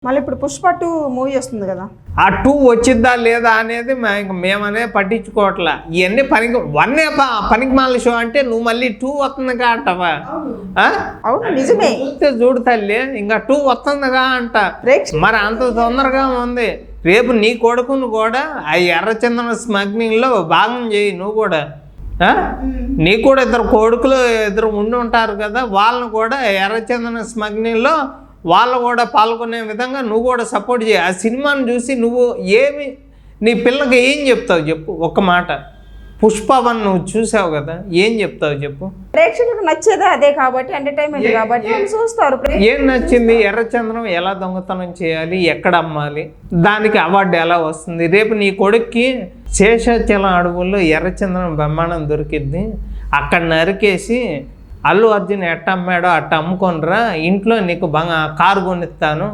మళ్ళీ ఇప్పుడు పుష్ప 2 మూవీ వస్తుంది కదా, ఆ 2 వచ్చిద్దా లేదా అనేది మేమనే పట్టించుకోవట్లా. ఇవన్నీ వన్నే పనికి మాల షో అంటే నువ్వు మళ్ళీ 2 వస్తుందిగా అంటావా? అవును నిజమే, చూడు తల్లి, ఇంకా 2 వస్తుందిగా అంట. మరి అంత తొందరగా ఉంది. రేపు నీ కొడుకును కూడా ఆ ఎర్రచందనం స్మగ్లింగ్లో భాగం చేయి నువ్వు కూడా. నీ కూడా 2 కొడుకులు ఉండి ఉంటారు కదా, వాళ్ళను కూడా ఎర్రచందనం స్మగ్లింగ్లో వాళ్ళు కూడా పాల్గొనే విధంగా నువ్వు కూడా సపోర్ట్ చేయి. ఆ సినిమాను చూసి నువ్వు నీ పిల్లకి ఏం చెప్తావు చెప్పు? ఒక్క మాట. పుష్ప 1 నువ్వు చూసావు కదా, ఏం చెప్తావు చెప్పు? ప్రేక్షకులకు నచ్చేదే అదే కాబట్టి, ఎంటర్టైన్మెంట్ కాబట్టి వాళ్ళు చూస్తారు. ఏం నచ్చింది? ఎర్రచంద్రం ఎలా దొంగతనం చేయాలి, ఎక్కడ అమ్మాలి, దానికి అవార్డు ఎలా వస్తుంది? రేపు నీ కొడుక్కి శేషాచలం అడవుల్లో ఎర్రచంద్రం బ్రహ్మాండం దొరికిద్ది, అక్కడ నరికేసి అల్లు అర్జున్ ఎట్ట అమ్మాడో అట్ట అమ్ముకొనిరా, ఇంట్లో నీకు కారు కొనిస్తాను,